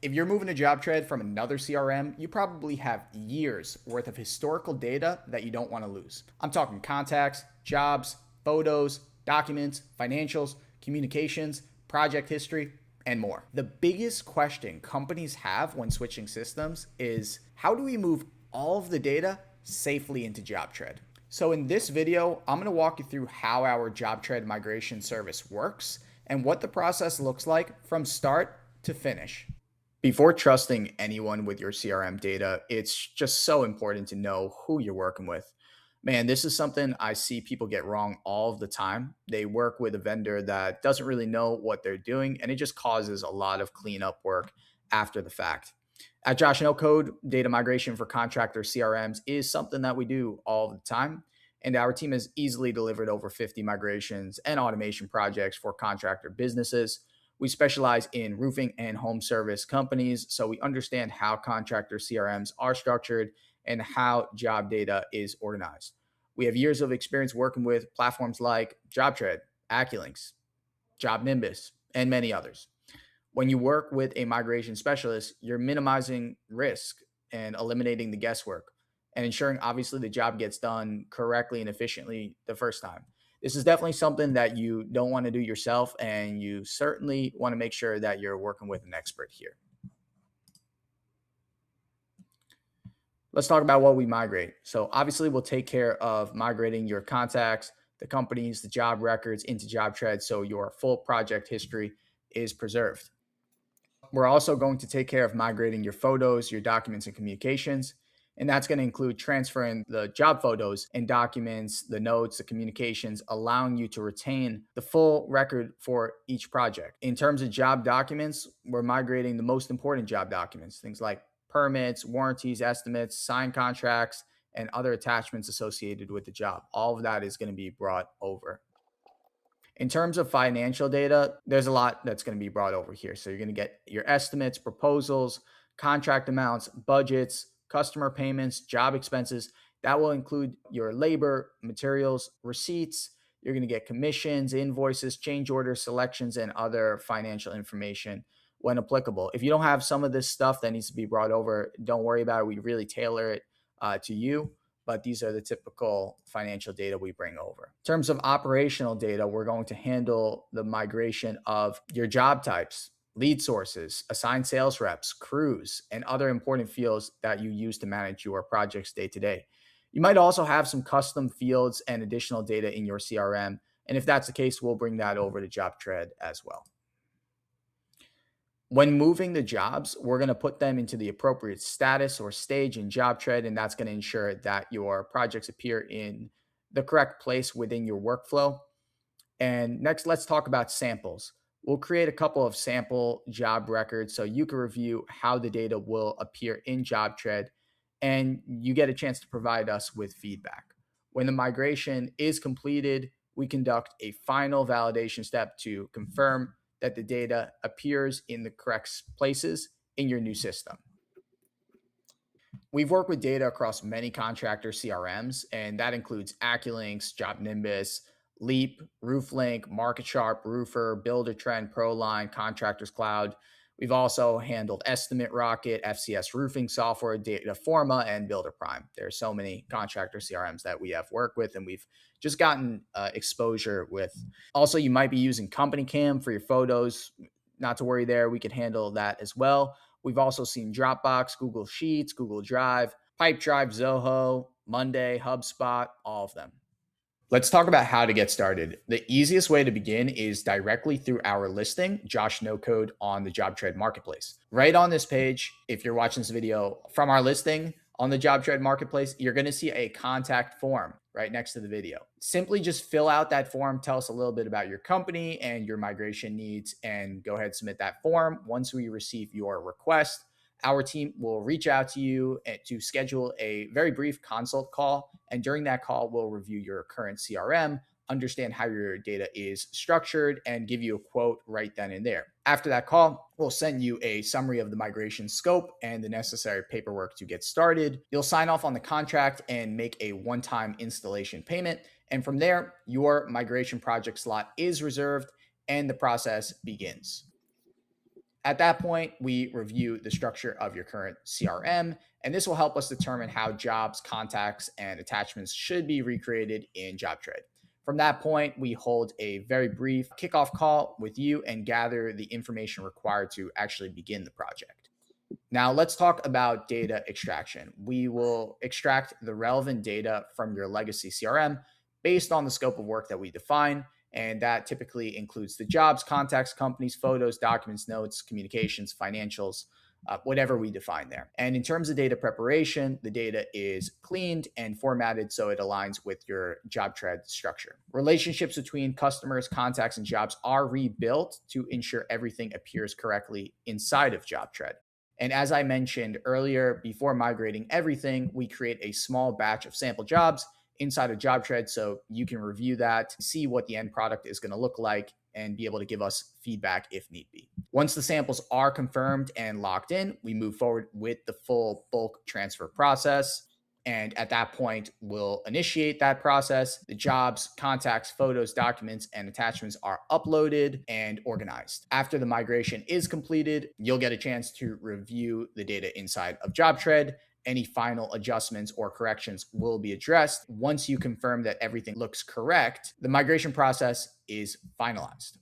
If you're moving a JobTread from another CRM, you probably have years worth of historical data that you don't want to lose. I'm talking contacts, jobs, photos, documents, financials, communications, project history, and more. The biggest question companies have when switching systems is how do we move all of the data safely into JobTread? So in this video, I'm going to walk you through how our JobTread migration service works and what the process looks like from start to finish. Before trusting anyone with your CRM data, it's just so important to know who you're working with. Man, this is something I see people get wrong all of the time. They work with a vendor that doesn't really know what they're doing, and it just causes a lot of cleanup work after the fact. At Josh No Code, data migration for contractor CRMs is something that we do all the time. And our team has easily delivered over 50 migrations and automation projects for contractor businesses. We specialize in roofing and home service companies, so we understand how contractor CRMs are structured and how job data is organized. We have years of experience working with platforms like JobTread, AccuLinks, Job Nimbus, and many others. When you work with a migration specialist, you're minimizing risk and eliminating the guesswork and ensuring obviously the job gets done correctly and efficiently the first time. This is definitely something that you don't want to do yourself, and you certainly want to make sure that you're working with an expert here. Let's talk about what we migrate. So, obviously, we'll take care of migrating your contacts, the companies, the job records into JobTread so your full project history is preserved. We're also going to take care of migrating your photos, your documents, and communications. And that's going to include transferring the job photos and documents, the notes, the communications, allowing you to retain the full record for each project. In terms of job documents, we're migrating the most important job documents, things like permits, warranties, estimates, signed contracts, and other attachments associated with the job. All of that is going to be brought over. In terms of financial data, there's a lot that's going to be brought over here. So you're going to get your estimates, proposals, contract amounts, budgets, customer payments, job expenses. That will include your labor, materials, receipts. You're going to get commissions, invoices, change orders, selections, and other financial information when applicable. If you don't have some of this stuff that needs to be brought over, don't worry about it. We really tailor it to you, but these are the typical financial data we bring over. In terms of operational data, we're going to handle the migration of your job types, lead sources, assigned sales reps, crews, and other important fields that you use to manage your projects day to day. You might also have some custom fields and additional data in your CRM. And if that's the case, we'll bring that over to JobTread as well. When moving the jobs, we're going to put them into the appropriate status or stage in JobTread, and that's going to ensure that your projects appear in the correct place within your workflow. And next, let's talk about samples. We'll create a couple of sample job records so you can review how the data will appear in JobTread, and you get a chance to provide us with feedback. When the migration is completed, we conduct a final validation step to confirm that the data appears in the correct places in your new system. We've worked with data across many contractor CRMs, and that includes AccuLinks, Job Nimbus, Leap, RoofLink, MarketSharp, Roofer, BuilderTrend, ProLine, Contractors Cloud. We've also handled Estimate Rocket, FCS Roofing Software, Dataforma, and BuilderPrime. There are so many contractor CRMs that we have worked with, and we've just gotten exposure with. Also, you might be using Company Cam for your photos. Not to worry there. We can handle that as well. We've also seen Dropbox, Google Sheets, Google Drive, Pipedrive, Zoho, Monday, HubSpot, all of them. Let's talk about how to get started. The easiest way to begin is directly through our listing, Josh No Code, on the JobTread Marketplace. Right on this page, if you're watching this video from our listing on the JobTread Marketplace, you're going to see a contact form right next to the video. Simply just fill out that form, tell us a little bit about your company and your migration needs, and go ahead and submit that form. Once we receive your request, our team will reach out to you to schedule a very brief consult call. And during that call, we'll review your current CRM, understand how your data is structured, and give you a quote right then and there. After that call, we'll send you a summary of the migration scope and the necessary paperwork to get started. You'll sign off on the contract and make a one-time installation payment. And from there, your migration project slot is reserved and the process begins. At that point, we review the structure of your current CRM, and this will help us determine how jobs, contacts, and attachments should be recreated in JobTread. From that point, we hold a very brief kickoff call with you and gather the information required to actually begin the project. Now, let's talk about data extraction. We will extract the relevant data from your legacy CRM based on the scope of work that we define. And that typically includes the jobs, contacts, companies, photos, documents, notes, communications, financials, whatever we define there. And in terms of data preparation, the data is cleaned and formatted so it aligns with your JobTread structure. Relationships between customers, contacts, and jobs are rebuilt to ensure everything appears correctly inside of JobTread. And as I mentioned earlier, before migrating everything, we create a small batch of sample jobs inside of JobTread so you can review that, see what the end product is going to look like, and be able to give us feedback if need be. Once the samples are confirmed and locked in, we move forward with the full bulk transfer process. And at that point, we'll initiate that process. The jobs, contacts, photos, documents, and attachments are uploaded and organized. After the migration is completed, you'll get a chance to review the data inside of JobTread. Any final adjustments or corrections will be addressed. Once you confirm that everything looks correct, the migration process is finalized.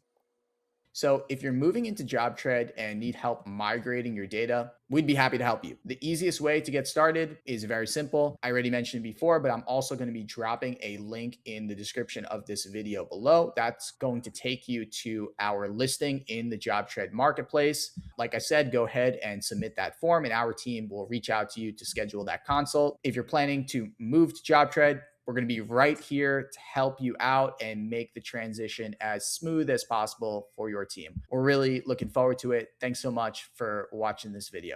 So if you're moving into JobTread and need help migrating your data, we'd be happy to help you. The easiest way to get started is very simple. I already mentioned it before, but I'm also going to be dropping a link in the description of this video below. That's going to take you to our listing in the JobTread marketplace. Like I said, go ahead and submit that form and our team will reach out to you to schedule that consult. If you're planning to move to JobTread, we're going to be right here to help you out and make the transition as smooth as possible for your team. We're really looking forward to it. Thanks so much for watching this video.